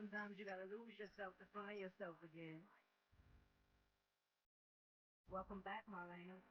Sometimes you gotta lose yourself to find yourself again. Welcome back, Marlena.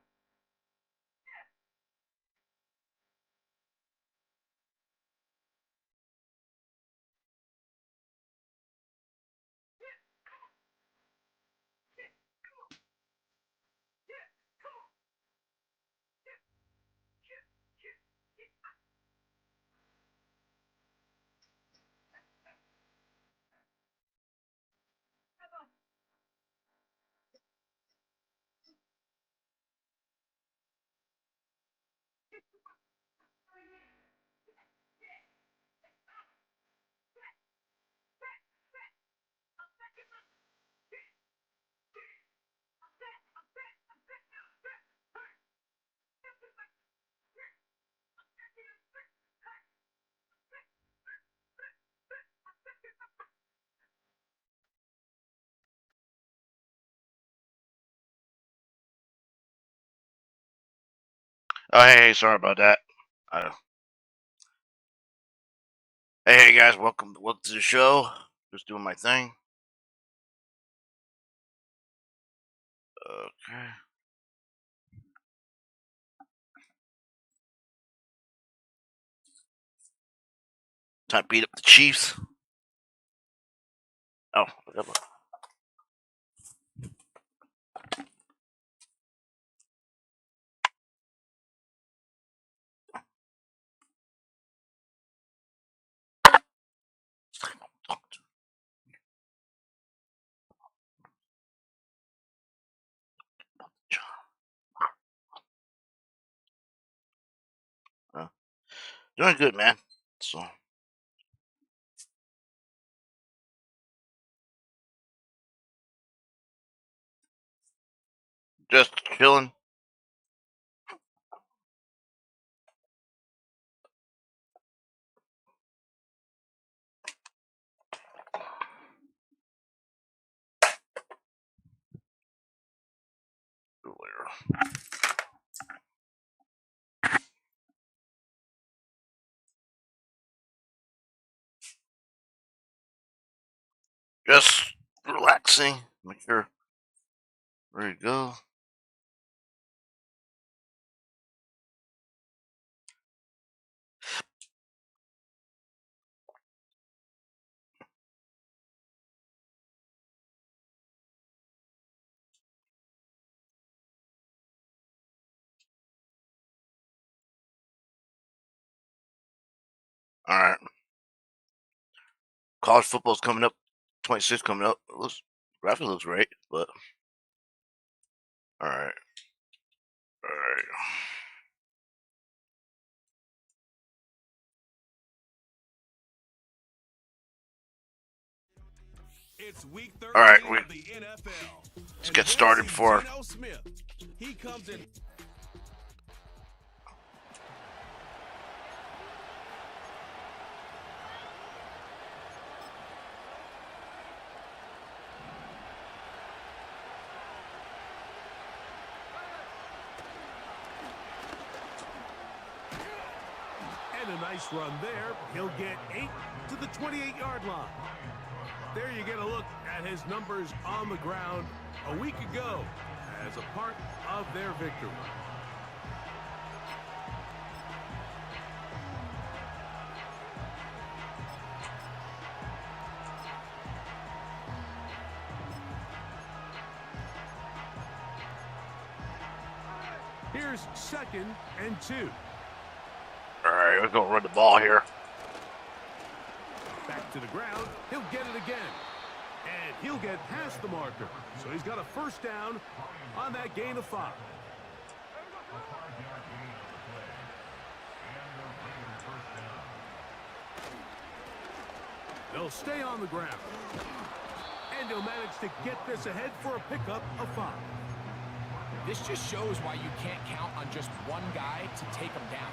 Oh, hey, sorry about that. Uh, hey, guys, welcome to the show. Just doing my thing. Okay. Time to beat up the Chiefs. Oh, whatever. Uh, doing good, man. So, just chilling. Just relaxing. Make sure. There you go. All right. College football's coming up. 26 coming up. Graphic looks great, but all right. All right. It's week All right. 13 of the NFL. Let's get started before. Geno Smith. He comes in. And a nice run there. He'll get 8 to the 28-yard line. There you get a look at his numbers on the ground a week ago as a part of their victory. Here's 2nd and 2. All right. We're going to run the ball here. Back to the ground. He'll get it again. And he'll get past the marker. So he's got a first down on that gain of 5. They'll stay on the ground. And he'll manage to get this ahead for a pickup of 5. This just shows why you can't count on just one guy to take him down.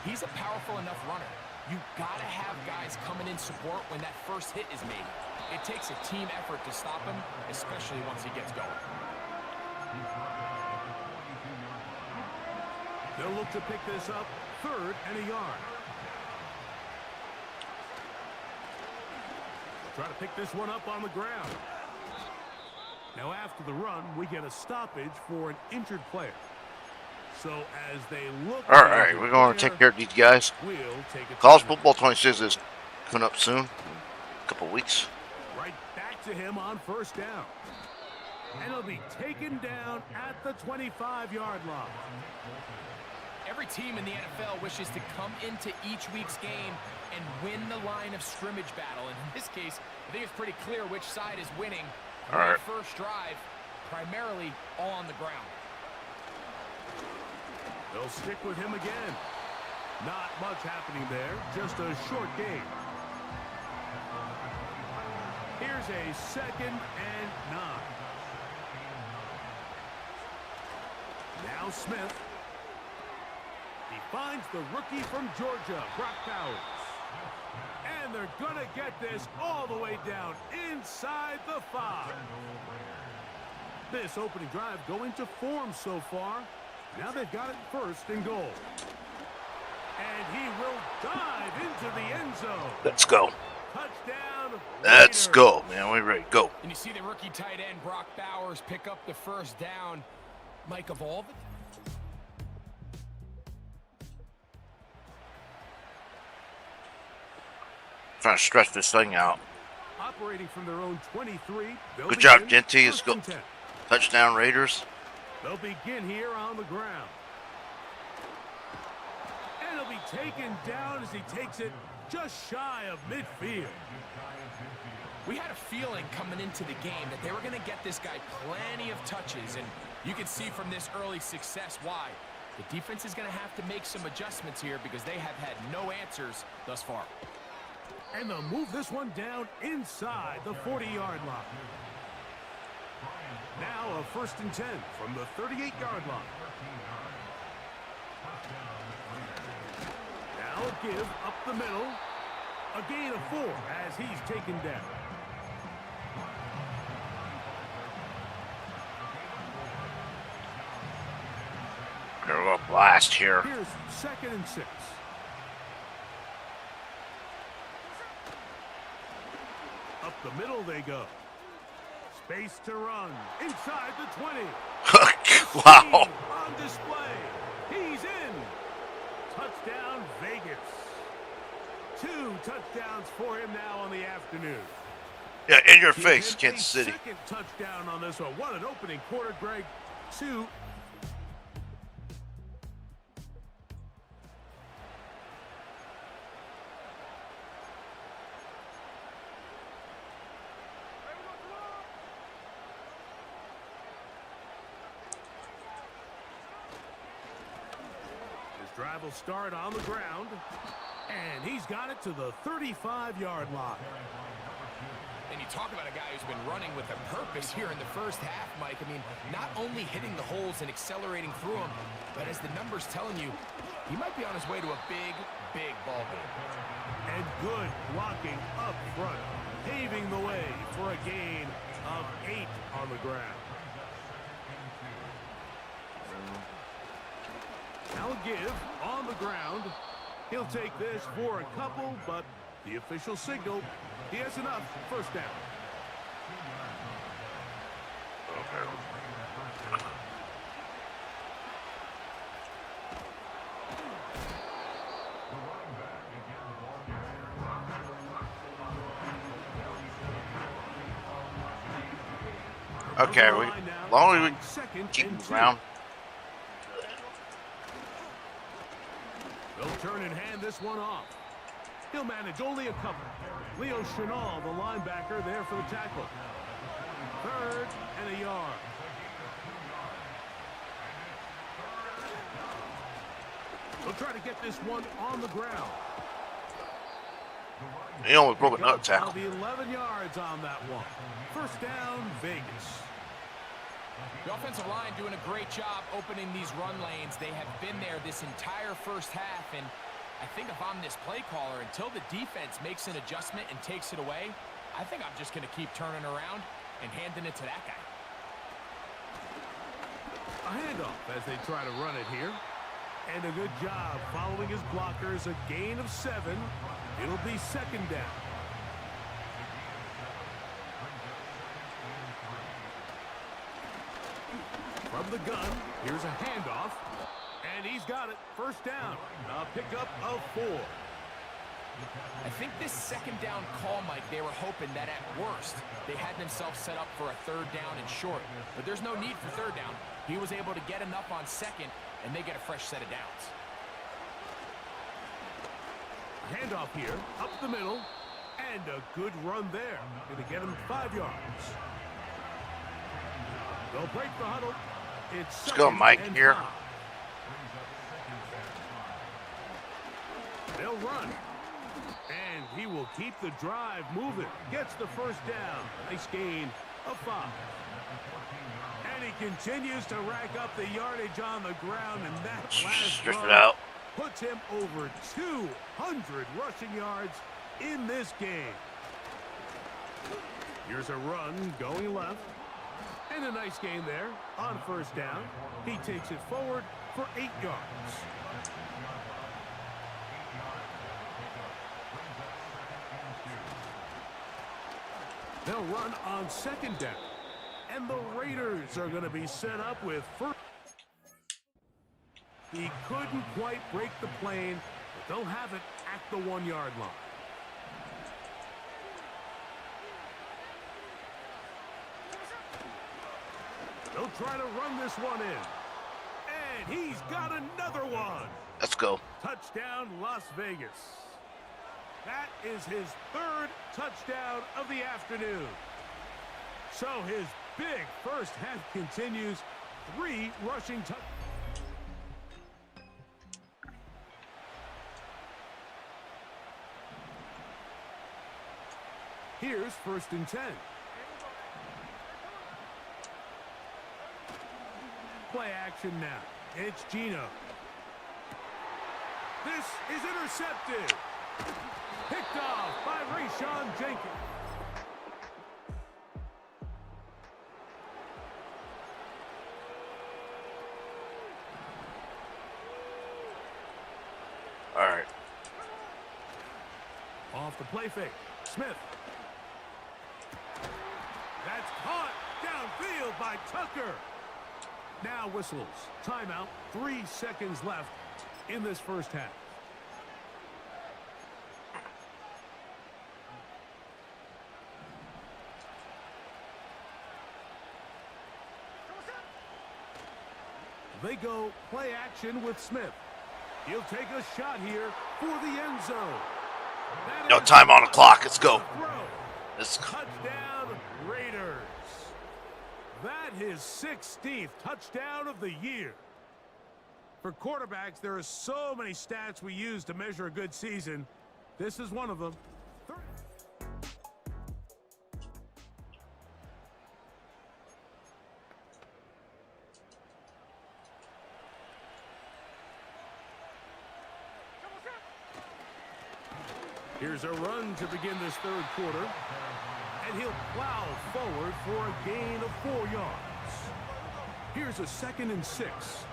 He's a powerful enough runner. You gotta have guys coming in support when that first hit is made. It takes a team effort to stop him, especially once he gets going. They'll look to pick this up 3rd and a yard. Try to pick this one up on the ground. Now after the run, we get a stoppage for an injured player. So as they look... All right, we're going to take care of these guys. We'll take a College timeout. Football 26 is coming up soon. A couple weeks. Right back to him on first down. And he'll be taken down at the 25-yard line. Every team in the NFL wishes to come into each week's game and win the line of scrimmage battle. In this case, I think it's pretty clear which side is winning. All right. First drive, primarily all on the ground. They'll stick with him again. Not much happening there, just a short gain. Here's a 2nd and 9. Now Smith. He finds the rookie from Georgia, Brock Bowers. And they're going to get this all the way down inside the 5. This opening drive going to form so far. Now they've got it 1st and goal. And he will dive into the end zone. Let's go. Touchdown. Let's Raiders. go, man. We're ready. Go. And you see the rookie tight end, Brock Bowers, pick up the first down. Mike, of all the... Trying to stretch this thing out. Operating from their own 23. Good job, begin Genty. Let's 1st go. and 10. Touchdown, Raiders. They'll begin here on the ground. And he'll be taken down as he takes it just shy of midfield. We had a feeling coming into the game that they were going to get this guy plenty of touches, and you can see from this early success why. The defense is going to have to make some adjustments here because they have had no answers thus far. And they'll move this one down inside the 40-yard line. Now a 1st and 10 from the 38-yard line. Now a give up the middle. A gain of 4 as he's taken down. Got a little blast here. Here's 2nd and 6. Up the middle they go. Space to run. Inside the 20. Wow. On display. He's in. Touchdown, Vegas. 2 touchdowns for him now on the afternoon. Yeah, in your Give face, him Kansas a City. 2nd touchdown on this one. What an opening quarter, Greg. 2. Drive will start on the ground, and he's got it to the 35-yard line. And you talk about a guy who's been running with a purpose here in the first half, Mike. I mean, not only hitting the holes and accelerating through them, but as the numbers telling you, he might be on his way to a big, big ball game. And good blocking up front, paving the way for a gain of 8 on the ground. Now a give on the ground. He'll take this for a couple, but the official signal, he has enough. 1st down. Okay, we long as we keep him around. They'll turn and hand this one off. He'll manage only a couple. Leo Chenal, the linebacker, there for the tackle. 3rd and a yard. They'll try to get this one on the ground. He almost broke another tackle. Now the 11 yards on that one. 1st down, Vegas. The offensive line doing a great job opening these run lanes. They have been there this entire first half, and I think if I'm this play caller, until the defense makes an adjustment and takes it away, I think I'm just going to keep turning around and handing it to that guy. A handoff as they try to run it here. And a good job following his blockers. A gain of 7. It'll be 2nd down. the gun. Here's a handoff. And he's got it. First down. A pickup of 4. I think this second down call, Mike, they were hoping that at worst they had themselves set up for a third down and short. But there's no need for third down. He was able to get enough on second, and they get a fresh set of downs. Handoff here, up the middle, and a good run there. Going to get him 5 yards. They'll break the huddle. It's Let's go, Mike, here. 5. They'll run. And he will keep the drive moving. Gets the first down. Nice gain of 5. And he continues to rack up the yardage on the ground, and that last Stretch run it out. puts him over 200 rushing yards in this game. Here's a run going left. And a nice gain there on first down. He takes it forward for 8 yards. They'll run on second down. And the Raiders are going to be set up with first. He couldn't quite break the plane, but they'll have it at the 1-yard line. They'll try to run this one in. And he's got another one. Let's go. Touchdown, Las Vegas. That is his 3rd touchdown of the afternoon. So his big first half continues. 3 rushing touchdowns. Here's 1st and 10. Play action now. It's Gino. This is intercepted. Picked off by Rayshon Jenkins. All right. Off the play fake. Smith. That's caught downfield by Tucker. Now whistles. Timeout. 3 seconds left in this first half. They go play action with Smith. He'll take a shot here for the end zone. No time on the clock. Let's go. Let's go. Touchdown, Raiders. That is 16th touchdown of the year. For quarterbacks, there are so many stats we use to measure a good season. This is one of them. Here's a run to begin this 3rd quarter. And he'll plow forward for a gain of 4 yards. Here's a 2nd and 6.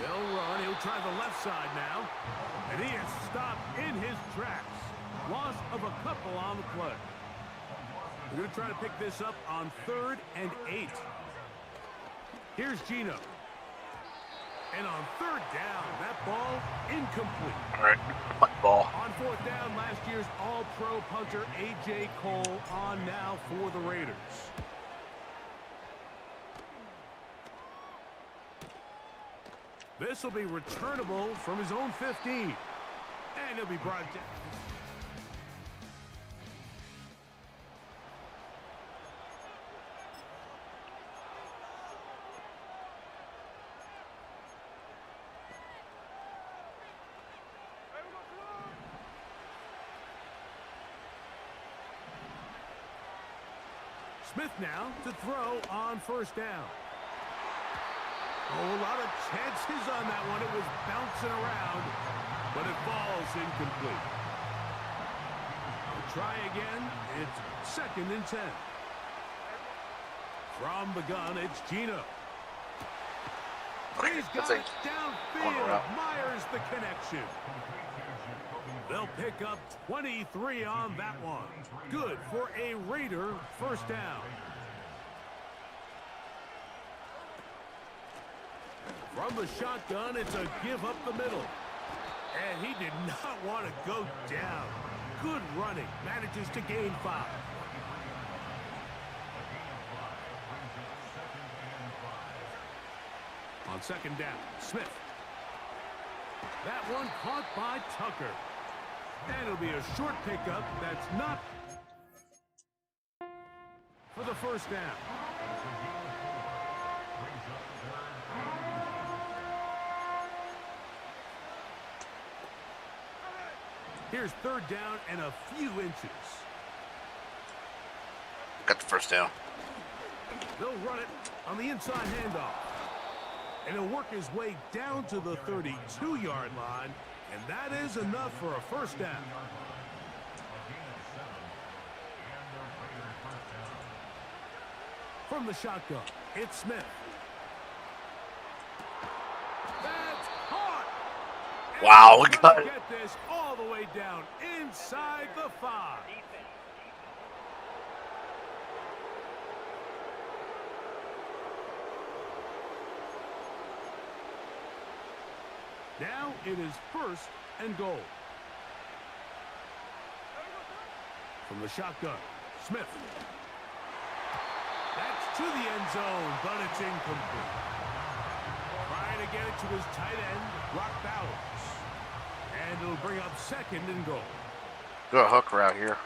They'll run. He'll try the left side now. And he is stopped in his tracks. Loss of a couple on the play. We're going to try to pick this up on 3rd and 8. Here's Gino. And on 3rd down, that ball incomplete. All right. Punt ball. On 4th down, last year's All-Pro punter A.J. Cole on now for the Raiders. This will be returnable from his own 15. And he'll be brought down. Smith now to throw on 1st down. Oh, a lot of chances on that one. It was bouncing around, but it falls incomplete. We'll try again. It's 2nd and 10. From the gun, it's Gino. He's got it downfield. Myers the connection. They'll pick up 23 on that one. Good for a Raider first down. From the shotgun, it's a give up the middle. And he did not want to go down. Good running. Manages to gain 5. On second down, Smith. That one caught by Tucker. And it'll be a short pickup that's not for the first down. Here's third down and a few inches. Got the first down. They'll run it on the inside handoff. And he'll work his way down to the 32-yard line. And that is enough for a first down. From the shotgun, it's Smith. That's caught. And Wow, we got it. Get this all the way down inside the 5. Now it is first and goal. From the shotgun, Smith. That's to the end zone, but it's incomplete. Trying to get it to his tight end, Brock Bowers. And it'll bring up second and goal. Got a hooker out here.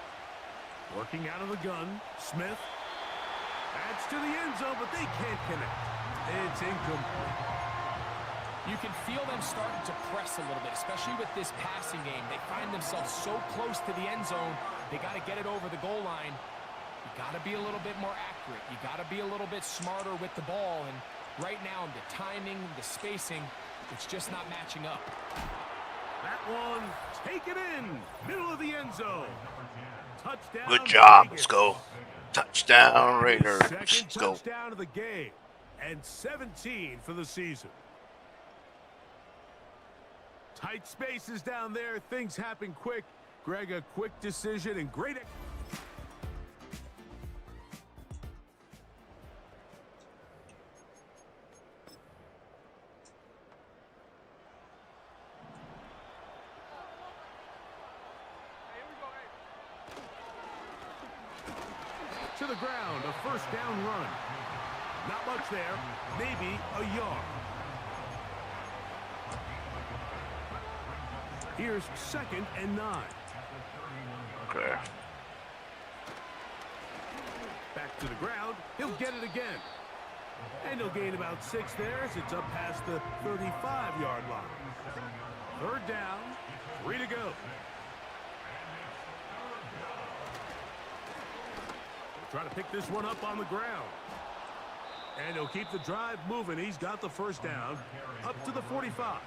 Working out of the gun, Smith. That's to the end zone, but they can't connect. It's incomplete. You can feel them starting to press a little bit, especially with this passing game. They find themselves so close to the end zone, they got to get it over the goal line. You got to be a little bit more accurate. You got to be a little bit smarter with the ball. And right now, the timing, the spacing, it's just not matching up. That one, take it in, middle of the end zone. Touchdown. Good job. Vegas. Let's go. Touchdown, Raiders. Second Let's go. touchdown of the game, and 17 for the season. Tight spaces down there. Things happen quick. Greg, a quick decision and great. To the ground, a first down run. Not much there, maybe a yard. Here's second and 9. Okay. Back to the ground. He'll get it again. And he'll gain about 6 there as it's up past the 35-yard line. Third down, 3 to go. Try to pick this one up on the ground. And he'll keep the drive moving. He's got the first down up to the 45.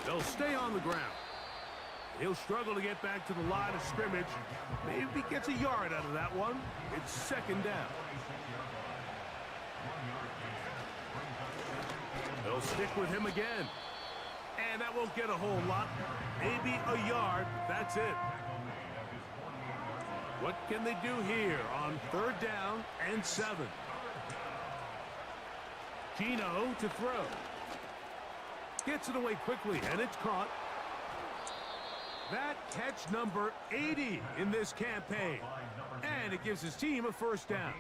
They'll stay on the ground. He'll struggle to get back to the line of scrimmage. Maybe gets a yard out of that one. It's second down. They'll stick with him again. And that won't get a whole lot. Maybe a yard. That's it. What can they do here on third down and 7? Gino to throw. Gets it away quickly, and it's caught. That catch number 80 in this campaign. And it gives his team a first down.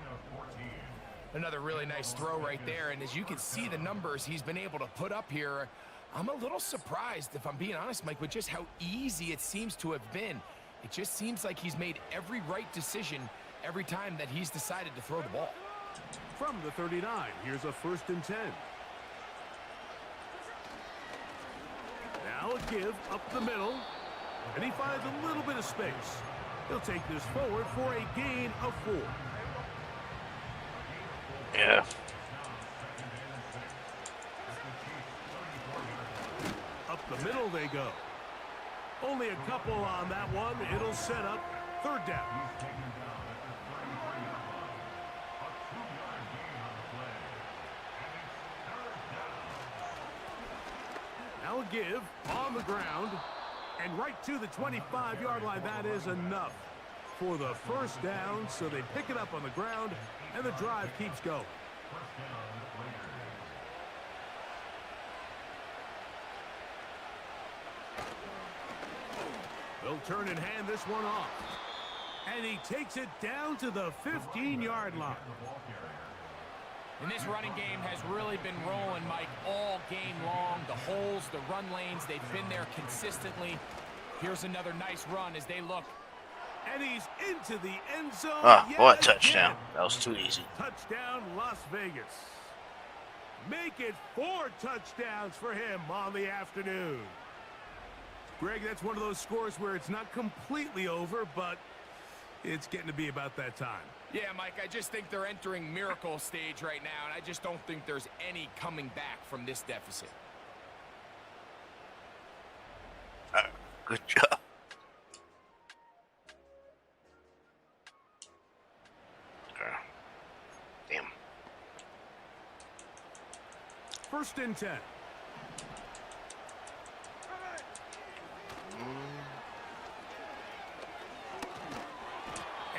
Another really nice throw right there, and as you can see the numbers he's been able to put up here, I'm a little surprised, if I'm being honest, Mike, with just how easy it seems to have been. It just seems like he's made every right decision every time that he's decided to throw the ball. From the 39, here's a first and 10. Now a give up the middle, and he finds a little bit of space. He'll take this forward for a gain of 4. Yeah. Up the middle they go. Only a couple on that one. It'll set up third down. Now a give on the ground. And right to the 25-yard line. That is enough for the first down. So they pick it up on the ground, and the drive keeps going. They'll turn and hand this one off. And he takes it down to the 15-yard line. And this running game has really been rolling, Mike, all game long. The holes, the run lanes, they've been there consistently. Here's another nice run as they look. And he's into the end zone. What a touchdown. That was too easy. Touchdown, Las Vegas. Make it 4 touchdowns for him on the afternoon. Greg, that's one of those scores where it's not completely over, but it's getting to be about that time. Yeah, Mike, I just think they're entering miracle stage right now, and I just don't think there's any coming back from this deficit. Good job. Damn. 1st and 10.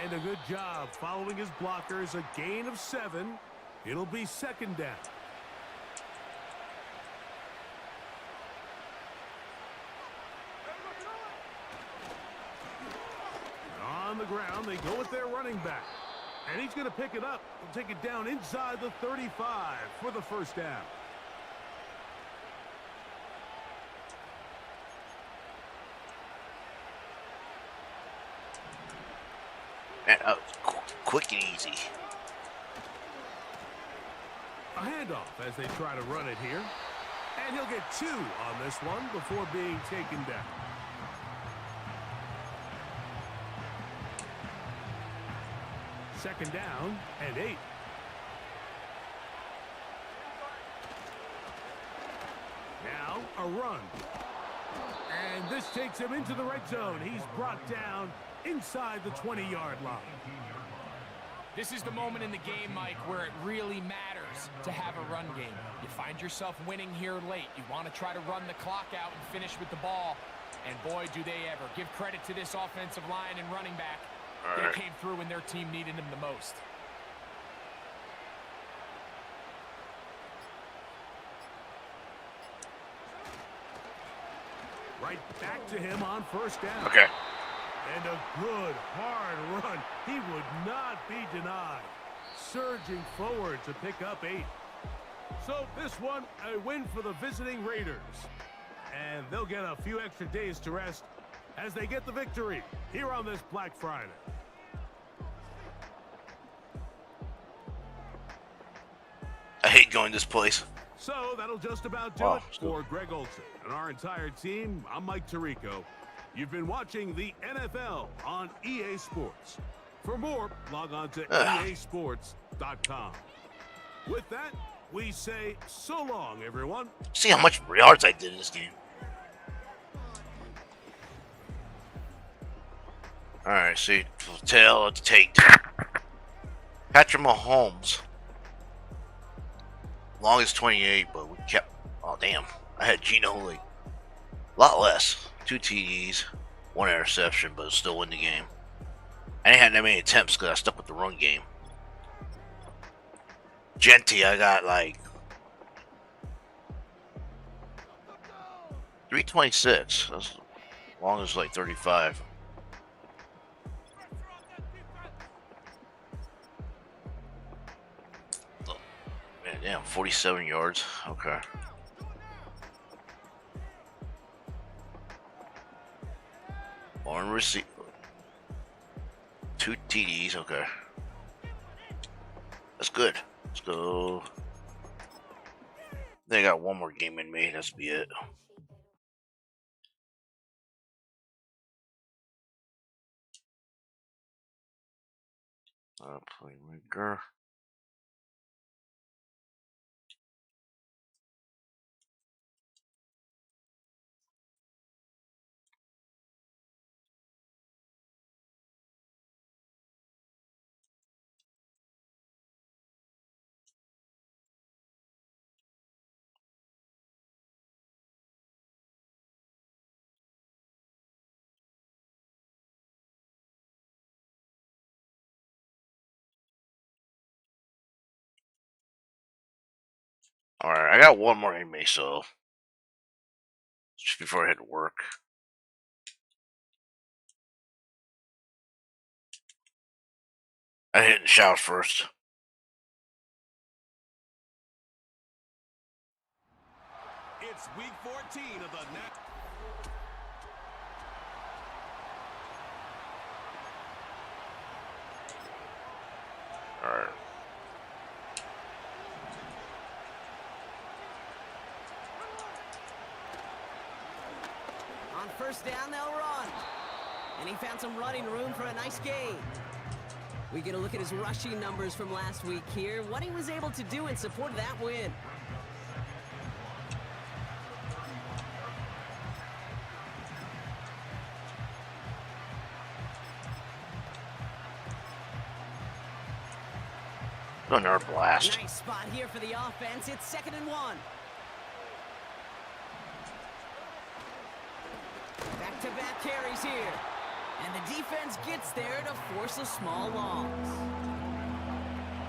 And a good job following his blockers. A gain of 7. It'll be 2nd down. On the ground, they go with their running back. And he's going to pick it up. He'll take it down inside the 35 for the 1st down. Man, that was quick and easy. A handoff as they try to run it here. And he'll get 2 on this one before being taken down. Second down and 8. Now a run. And this takes him into the red zone. He's brought down inside the 20-yard line. This is the moment in the game, Mike, where it really matters to have a run game. You find yourself winning here late. You want to try to run the clock out and finish with the ball. And boy, do they ever. Give credit to this offensive line and running back. They came through when their team needed them the most. Right back to him on 1st down. Okay. And a good, hard run. He would not be denied. Surging forward to pick up 8. So this one, a win for the visiting Raiders. And they'll get a few extra days to rest as they get the victory here on this Black Friday. I hate going this place. So that'll just about do it for Greg Olson and our entire team. I'm Mike Tirico. You've been watching the NFL on EA Sports. For more, log on to easports.com. With that, we say so long, everyone. See how much yards I did in this game. Alright, see, let's take Patrick Mahomes. Longest 28, but we kept. Oh damn! I had Geno like a lot less. 2 TDs, 1 interception, but still win the game. I didn't have that many attempts because I stuck with the run game. Genty, I got like 326. That's long as like 35. Man, damn, 47 yards. Okay. One receiver. 2 TDs. Okay. That's good. Let's go. They got one more game in me. That's be it. Playmaker. Alright, I got one more in me, so just before I head to work. I hit the shower first. It's week 14 of the next. Alright. On first down, they'll run. And he found some running room for a nice gain. We get a look at his rushing numbers from last week here, what he was able to do in support of that win. Another blast. Nice spot here for the offense. It's 2nd and 1. Back-to-back carries here. And the defense gets there to force a small loss.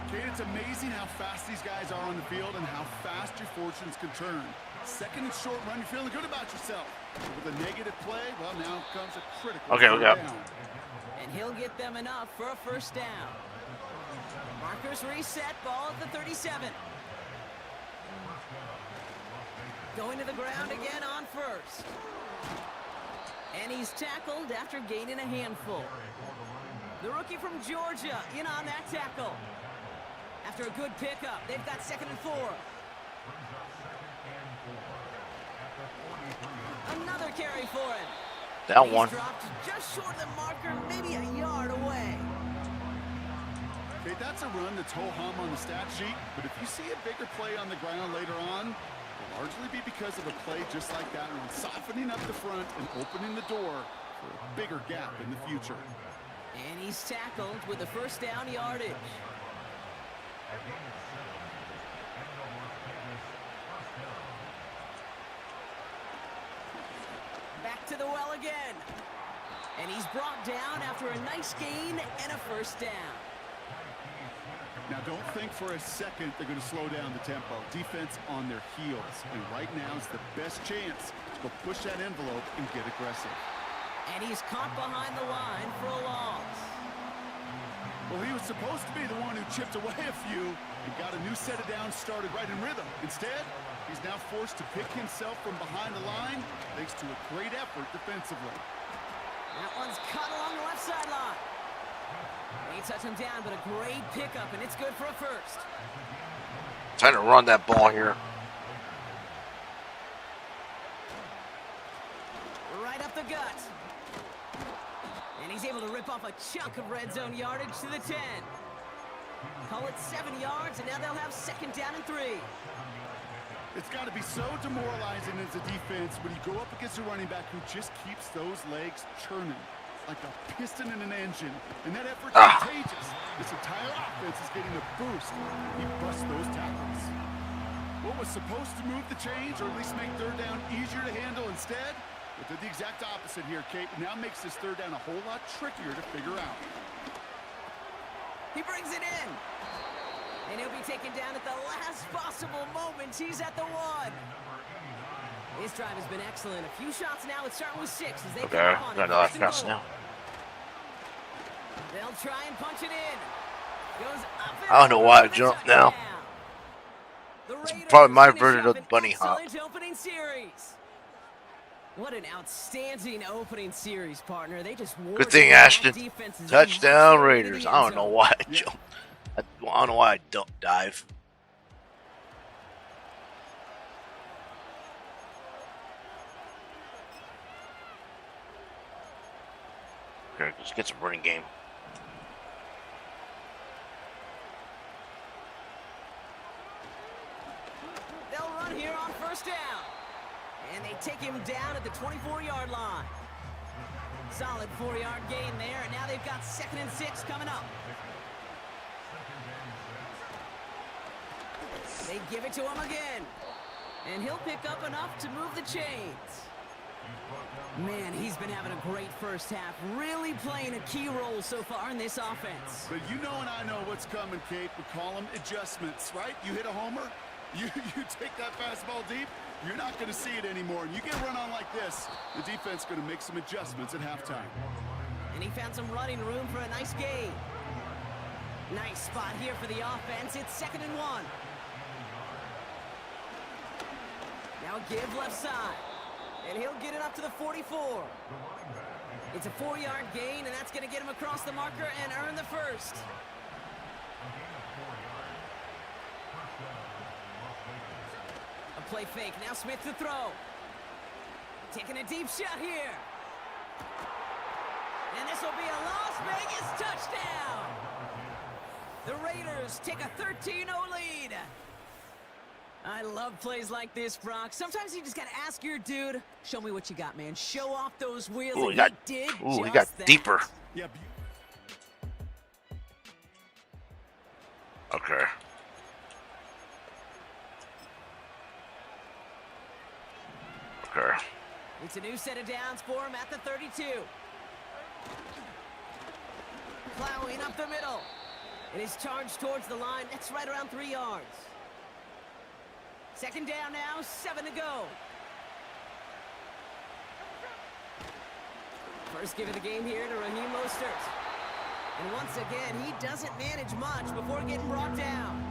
Kate, it's amazing how fast these guys are on the field and how fast your fortunes can turn. 2nd and short run, you're feeling good about yourself. With a negative play, well, now comes a critical Okay. down. And he'll get them enough for a first down. Markers reset, ball at the 37. Going to the ground again on first. And he's tackled after gaining a handful. The rookie from Georgia in on that tackle. After a good pickup, they've got 2nd and 4. Another carry for him. That He's one. dropped just short of the marker, maybe a yard away. Okay, that's a run that's ho-hum on the stat sheet, but if you see a bigger play on the ground later on, it'll largely be because of a play just like that one, softening up the front and opening the door for a bigger gap in the future. And he's tackled with the first down yardage. Back to the well again. And he's brought down after a nice gain and a first down. Now, don't think for a second they're going to slow down the tempo. Defense on their heels. And right now is the best chance to go push that envelope and get aggressive. And he's caught behind the line for a loss. Well, he was supposed to be the one who chipped away a few and got a new set of downs started right in rhythm. Instead, he's now forced to pick himself from behind the line thanks to a great effort defensively. That one's cut along the left sideline. They touch him down, but a great pickup, and it's good for a first. Trying to run that ball here. Right up the gut. And he's able to rip off a chunk of red zone yardage to the 10. Call it 7 yards, and now they'll have 2nd down and 3. It's got to be so demoralizing as a defense when you go up against a running back who just keeps those legs churning like a piston in an engine, and that effort's contagious. This entire offense is getting a boost. He busts those tackles. What was supposed to move the chains, or at least make 3rd down easier to handle instead, but did the exact opposite here, Kate. Now makes this 3rd down a whole lot trickier to figure out. He brings it in. And he'll be taken down at the last possible moment. He's at the 1. His drive has been excellent. A few shots now. It's starting with 6 as they come up on it. Got no fast now. They'll try and punch it in. Goes up and I don't know why I jumped now. It's probably my version of the bunny hop. Opening series. What an outstanding opening series, partner. They just Good thing, Ashton. Touchdown Raiders. I don't know why I jumped. I don't know why I don't dive. Okay, let's get some running game. They'll run here on first down. And they take him down at the 24-yard line. Solid 4-yard gain there, and now they've got 2nd and 6 coming up. They give it to him again. And he'll pick up enough to move the chains. Man, he's been having a great first half, really playing a key role so far in this offense. But you know and I know what's coming, Kate. We call them adjustments, right? You hit a homer, You take that fastball deep, you're not going to see it anymore. And you get run on like this, the defense is going to make some adjustments at halftime. And he found some running room for a nice gain. Nice spot here for the offense. It's 2nd and 1. Now give left side. And he'll get it up to the 44. It's a 4-yard gain, and that's going to get him across the marker and earn the first. A play fake. Now Smith to throw. Taking a deep shot here. And this will be a Las Vegas touchdown. The Raiders take a 13-0 lead. I love plays like this, Brock. Sometimes you just got to ask your dude, show me what you got, man. Show off those wheels. Ooh, He he got that. deeper. Yeah. Okay. Okay. It's a new set of downs for him at the 32. Plowing up the middle. And he's charged towards the line. That's right around 3 yards. 2nd down now, 7 to go. First give of the game here to Raheem Mostert. And once again, he doesn't manage much before getting brought down.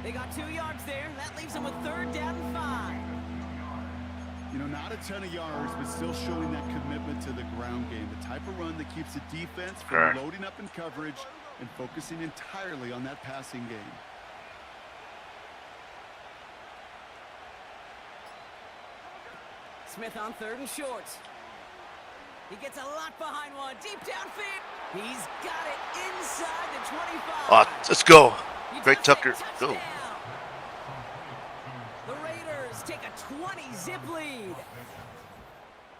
They got 2 yards there. That leaves them with 3rd down and 5. You know, not a ton of yards, but still showing that commitment to the ground game. The type of run that keeps the defense from loading up in coverage and focusing entirely on that passing game. Smith on 3rd and short. He gets a lot behind one. Deep downfield. He's got it inside the 25. Let's go. Great Tucker. Go. The Raiders take a 20-zip lead.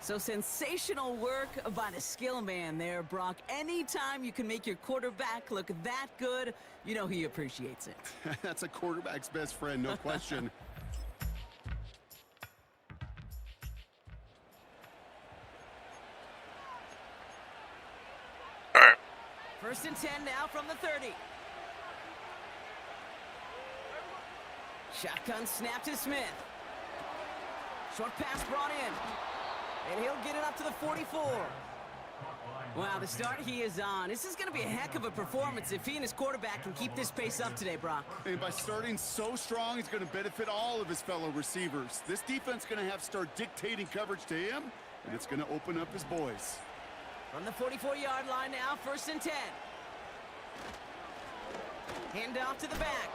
So sensational work by the skill man there, Brock. Anytime you can make your quarterback look that good, you know he appreciates it. That's a quarterback's best friend, no question. First and 10 now from the 30. Shotgun snap to Smith. Short pass brought in. And he'll get it up to the 44. Wow, the start he is on. This is going to be a heck of a performance if he and his quarterback can keep this pace up today, Brock. And by starting so strong, he's going to benefit all of his fellow receivers. This defense is going to have to start dictating coverage to him, and it's going to open up his boys. From the 44-yard line now, 1st and 10. Hand off to the back.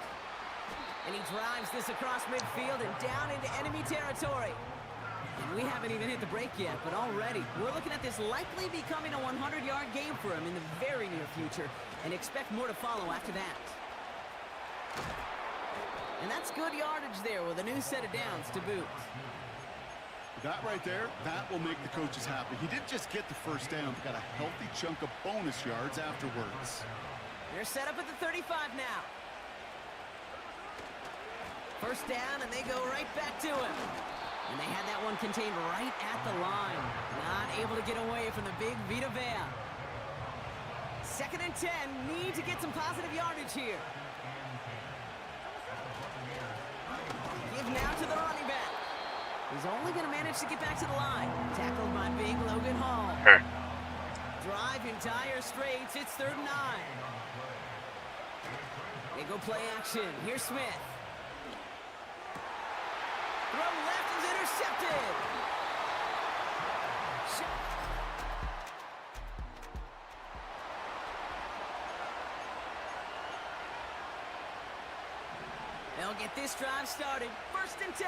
And he drives this across midfield and down into enemy territory. And we haven't even hit the break yet, but already we're looking at this likely becoming a 100-yard game for him in the very near future, and expect more to follow after that. And that's good yardage there with a new set of downs to boot. That right there, that will make the coaches happy. He didn't just get the first down, but got a healthy chunk of bonus yards afterwards. They're set up at the 35 now. First down, and they go right back to him. And they had that one contained right at the line. Not able to get away from the big Vita Vea. 2nd and 10, need to get some positive yardage here. Give now to the running back. He's only going to manage to get back to the line. Tackled by big Logan Hall. Drive entire straights. It's 3rd and 9. They go play action. Here's Smith. Throw left is intercepted. They'll get this drive started. 1st and 10.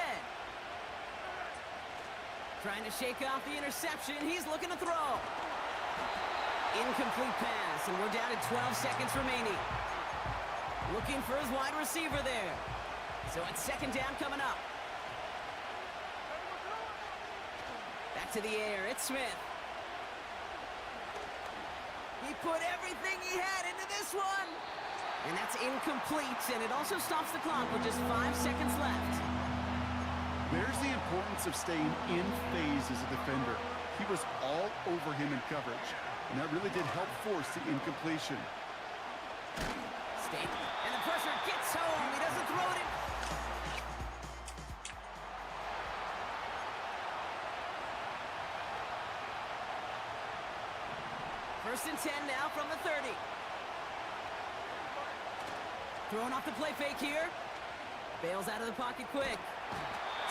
Trying to shake off the interception. He's looking to throw. Incomplete pass, and we're down to 12 seconds remaining. Looking for his wide receiver there. So it's 2nd down coming up. Back to the air. It's Smith. He put everything he had into this one. And that's incomplete, and it also stops the clock with just 5 seconds left. There's the importance of staying in phase as a defender. He was all over him in coverage, and that really did help force the incompletion. And the pressure gets home. He doesn't throw it in. First and 10 now from the 30. Throwing off the play fake here. Bails out of the pocket quick.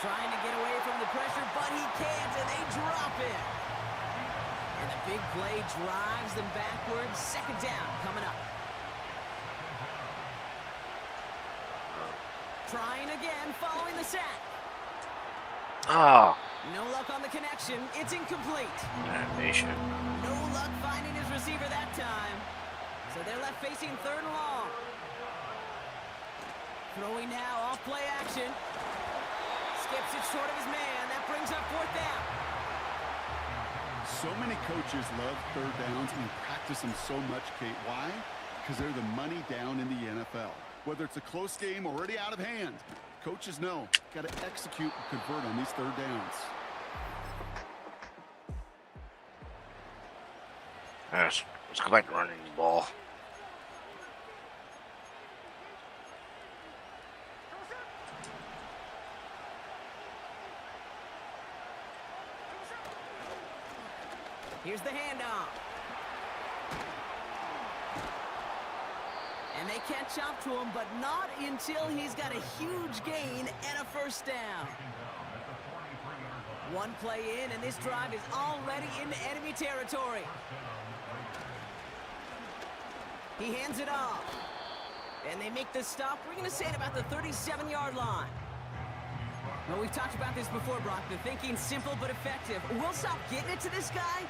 Trying to get away from the pressure, but he can't, and they drop it. And the big play drives them backwards. Second down coming up. Trying again, following the sack. Oh, No luck on the connection. It's incomplete. animation. No luck finding his receiver that time. So they're left facing third and long. Throwing now off play action. Skips it short of his man. That brings up fourth down. So many coaches love third downs and practice them so much, Kate. Why? Because they're the money down in the NFL. Whether it's a close game already out of hand, coaches know, got to execute and convert on these third downs. Yes, let's go back to running the ball. Here's the handoff. And they catch up to him, but not until he's got a huge gain and a first down. One play in, and this drive is already into enemy territory. He hands it off. And they make the stop. We're going to say at about the 37-yard line. Well, we've talked about this before, Brock. The thinking's simple but effective. We'll stop getting it to this guy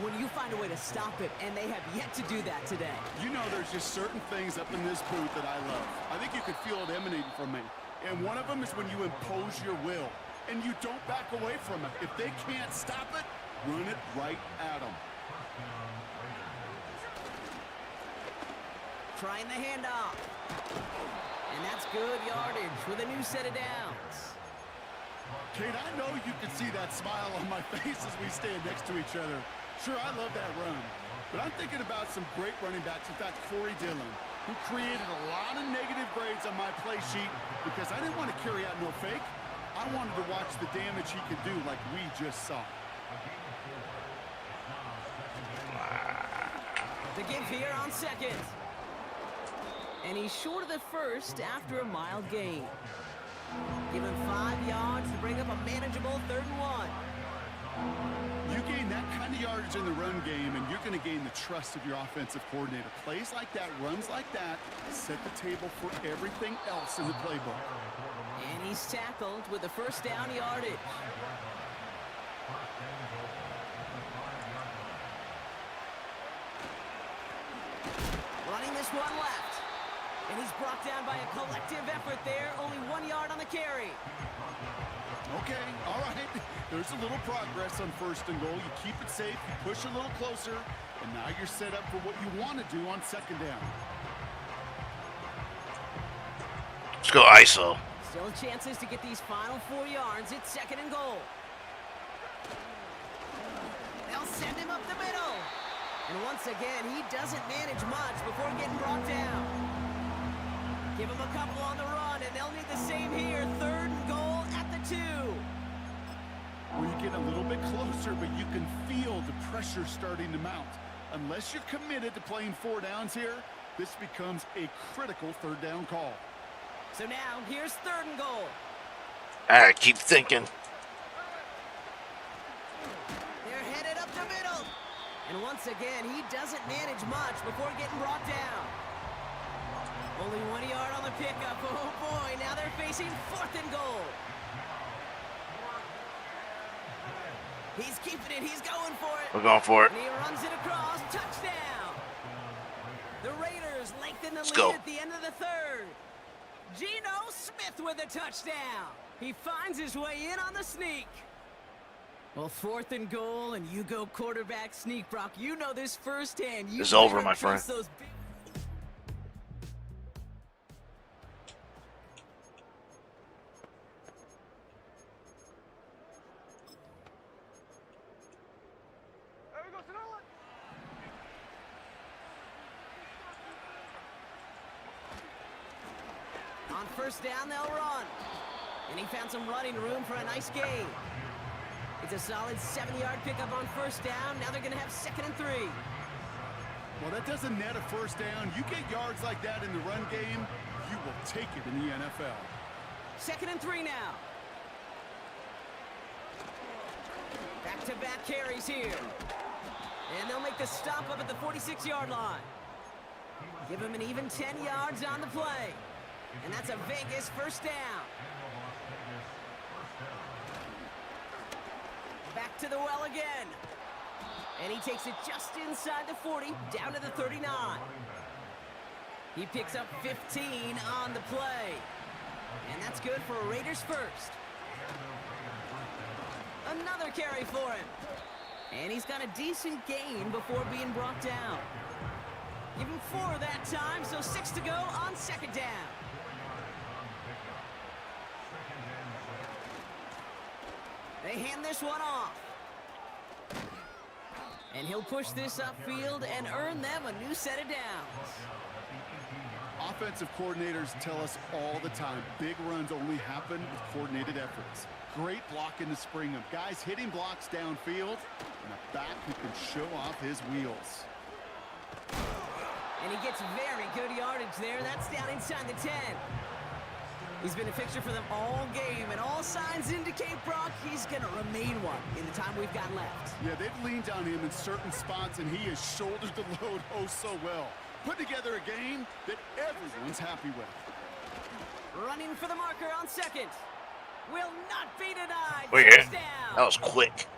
when you find a way to stop it, and they have yet to do that today. You know, there's just certain things up in this booth that I love. I think you could feel it emanating from me. And one of them is when you impose your will, and you don't back away from it. If they can't stop it, run it right at them. Trying the handoff. And that's good yardage with a new set of downs. Kate, I know you can see that smile on my face as we stand next to each other. Sure, I love that run. But I'm thinking about some great running backs. In fact, Corey Dillon, who created a lot of negative grades on my play sheet because I didn't want to carry out no fake. I wanted to watch the damage he could do like we just saw. The give here on second. And he's short of the first after a mild gain. Give him 5 yards to bring up a manageable 3rd and 1. You gain that kind of yardage in the run game, and you're going to gain the trust of your offensive coordinator. Plays like that, runs like that, set the table for everything else in the playbook. And he's tackled with the first down yardage. Running this one left. And he's brought down by a collective effort there. Only 1 yard on the carry. Okay, all right. There's a little progress on 1st and goal. You keep it safe, you push a little closer, and now you're set up for what you want to do on 2nd down. Let's go ISO. Still chances to get these final 4 yards. It's 2nd and goal. They'll send him up the middle. And once again, he doesn't manage much before getting brought down. Give him a couple on the run, and they'll need the same here. 3rd and goal at the 2. Well, you get a little bit closer, but you can feel the pressure starting to mount. Unless you're committed to playing 4 downs here, this becomes a critical 3rd down call. So now, here's 3rd and goal. I keep thinking. They're headed up the middle. And once again, he doesn't manage much before getting brought down. Only 1 yard on the pickup. Oh, boy. Now they're facing 4th and goal. He's keeping it. He's going for it. We're going for it. And he runs it across. Touchdown. The Raiders lengthen the lead go. at the end of the 3rd. Geno Smith with a touchdown. He finds his way in on the sneak. Well, 4th and goal, and you go quarterback sneak, Brock. You know this firsthand. It's over, my friend. Those big On 1st down, they'll run. And he found some running room for a nice gain. It's a solid 7-yard pickup on 1st down. Now they're going to have 2nd and 3. Well, that doesn't net a first down. You get yards like that in the run game, you will take it in the NFL. 2nd and 3 now. Back-to-back carries here. And they'll make the stop up at the 46-yard line. Give him an even 10 yards on the play. And that's a Vegas first down. Back to the well again. And he takes it just inside the 40, down to the 39. He picks up 15 on the play. And that's good for a Raiders first. Another carry for him. And he's got a decent gain before being brought down. Give him 4 that time, so 6 to go on 2nd down. They hand this one off. And he'll push this upfield and earn them a new set of downs. Offensive coordinators tell us all the time, big runs only happen with coordinated efforts. Great blocking to spring them. Guys hitting blocks downfield, and a back who can show off his wheels. And he gets very good yardage there. That's down inside the 10. He's been a fixture for them all game, and all signs indicate, Brock, he's going to remain one in the time we've got left. Yeah, they've leaned on him in certain spots, and he has shouldered the load oh so well. Put together a game that everyone's happy with. Running for the marker on 2nd. Will not be denied. Wait, First down. that was quick.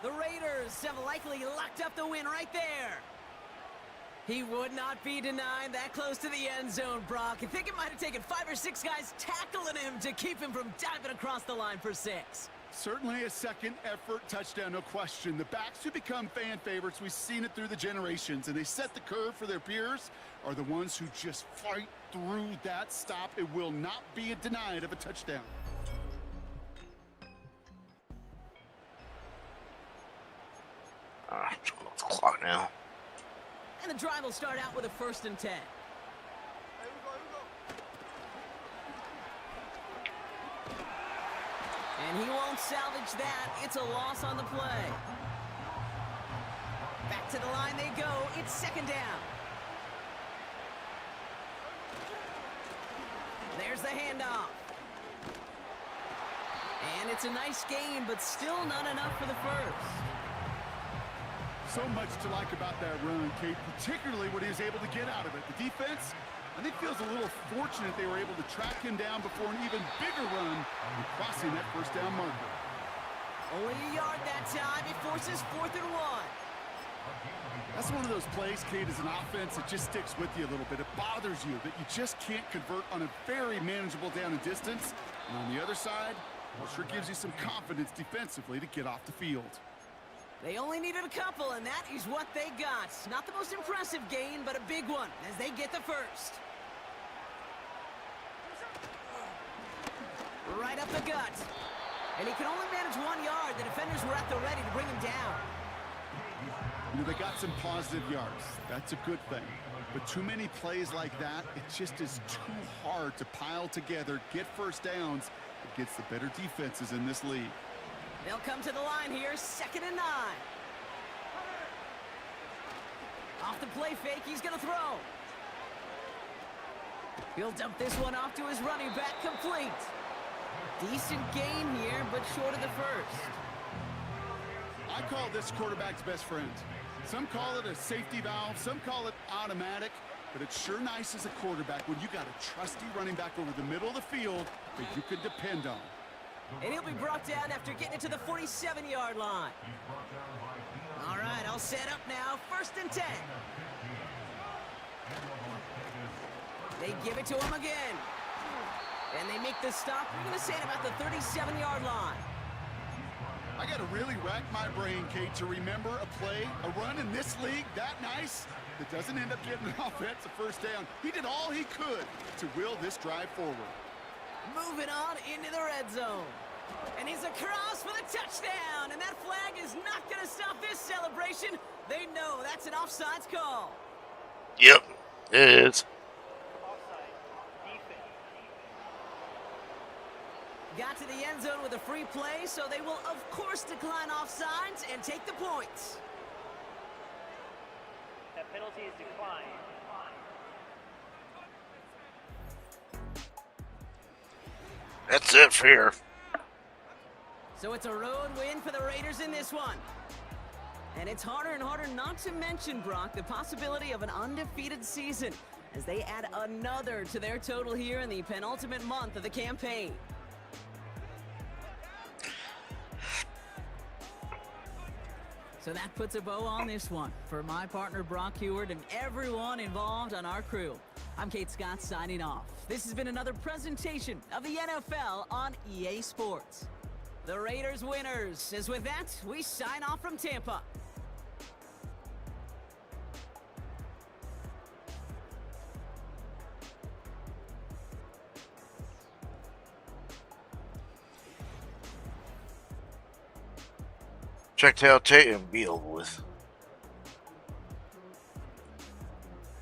The Raiders have likely locked up the win right there. He would not be denied that close to the end zone, Brock. I think it might have taken 5 or 6 guys tackling him to keep him from diving across the line for 6. Certainly a second effort touchdown, no question. The backs who become fan favorites, we've seen it through the generations, and they set the curve for their peers, are the ones who just fight through that stop. It will not be denied of a touchdown. Turn off the clock now. And the drive will start out with a 1st and 10. And he won't salvage that. It's a loss on the play. Back to the line they go. It's 2nd down. There's the handoff. And it's a nice gain, but still not enough for the first. So much to like about that run, Kate, particularly what he was able to get out of it. The defense, I think, feels a little fortunate they were able to track him down before an even bigger run and crossing that first down marker. Only a yard that time. It forces 4th and 1. That's one of those plays, Kate, as an offense, it just sticks with you a little bit. It bothers you that you just can't convert on a very manageable down and distance. And on the other side, well, it sure gives you some confidence defensively to get off the field. They only needed a couple, and that is what they got. Not the most impressive gain, but a big one as they get the first. Right up the gut. And he can only manage 1 yard. The defenders were at the ready to bring him down. You know, they got some positive yards. That's a good thing. But too many plays like that, it just is too hard to pile together, get first downs against the better defenses in this league. They'll come to the line here, 2nd and 9. Off the play fake, he's going to throw. He'll dump this one off to his running back, complete. Decent gain here, but short of the first. I call this quarterback's best friend. Some call it a safety valve, some call it automatic, but it's sure nice as a quarterback when you got a trusty running back over the middle of the field that you can depend on. And he'll be brought down after getting it to the 47-yard line. All right, I'll set up now. 1st and 10. They give it to him again. And they make the stop. We're going to say it about the 37-yard line. I got to really rack my brain, Kate, to remember a play, a run in this league that nice that doesn't end up getting an offensive first down. He did all he could to will this drive forward. Moving on into the red zone. And he's across for the touchdown. And that flag is not going to stop this celebration. They know that's an offsides call. Yep, it is. Got to the end zone with a free play, so they will, of course, decline offsides and take the points. Penalty is declined. That's it for here. So it's a road win for the Raiders in this one. And it's harder and harder not to mention, Brock, the possibility of an undefeated season as they add another to their total here in the penultimate month of the campaign. So that puts a bow on this one. For my partner Brock Heward and everyone involved on our crew, I'm Kate Scott signing off. This has been another presentation of the NFL on EA Sports. The Raiders winners. As with that, we sign off from Tampa. Check Tailgate and be over with.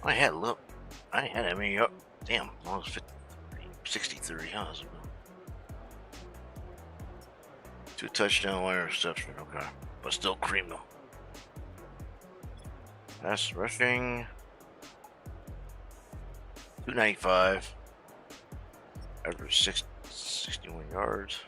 I had look. I had that many up. Damn, I was 63. Huh? 2 touchdown, 1 interception. Okay, but still cream them. Pass rushing 295. Average 61 yards.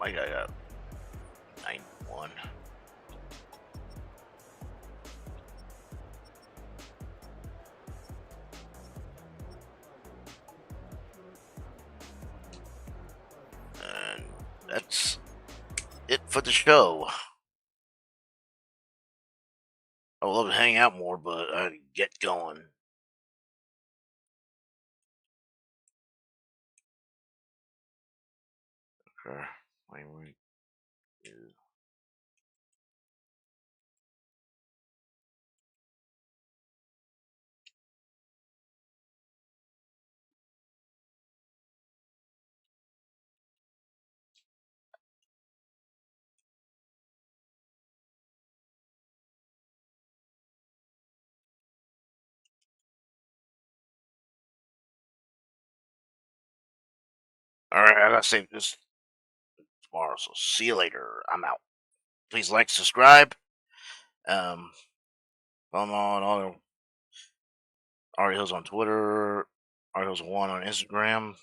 My guy got 91. And that's it for the show. I would love to hang out more, but I get going. Okay. Wait. Yeah. Alright, I gotta save this tomorrow, so see you later. I'm out. Please like, subscribe. Follow on all Ari Hills on Twitter, Ari Hills1 on Instagram.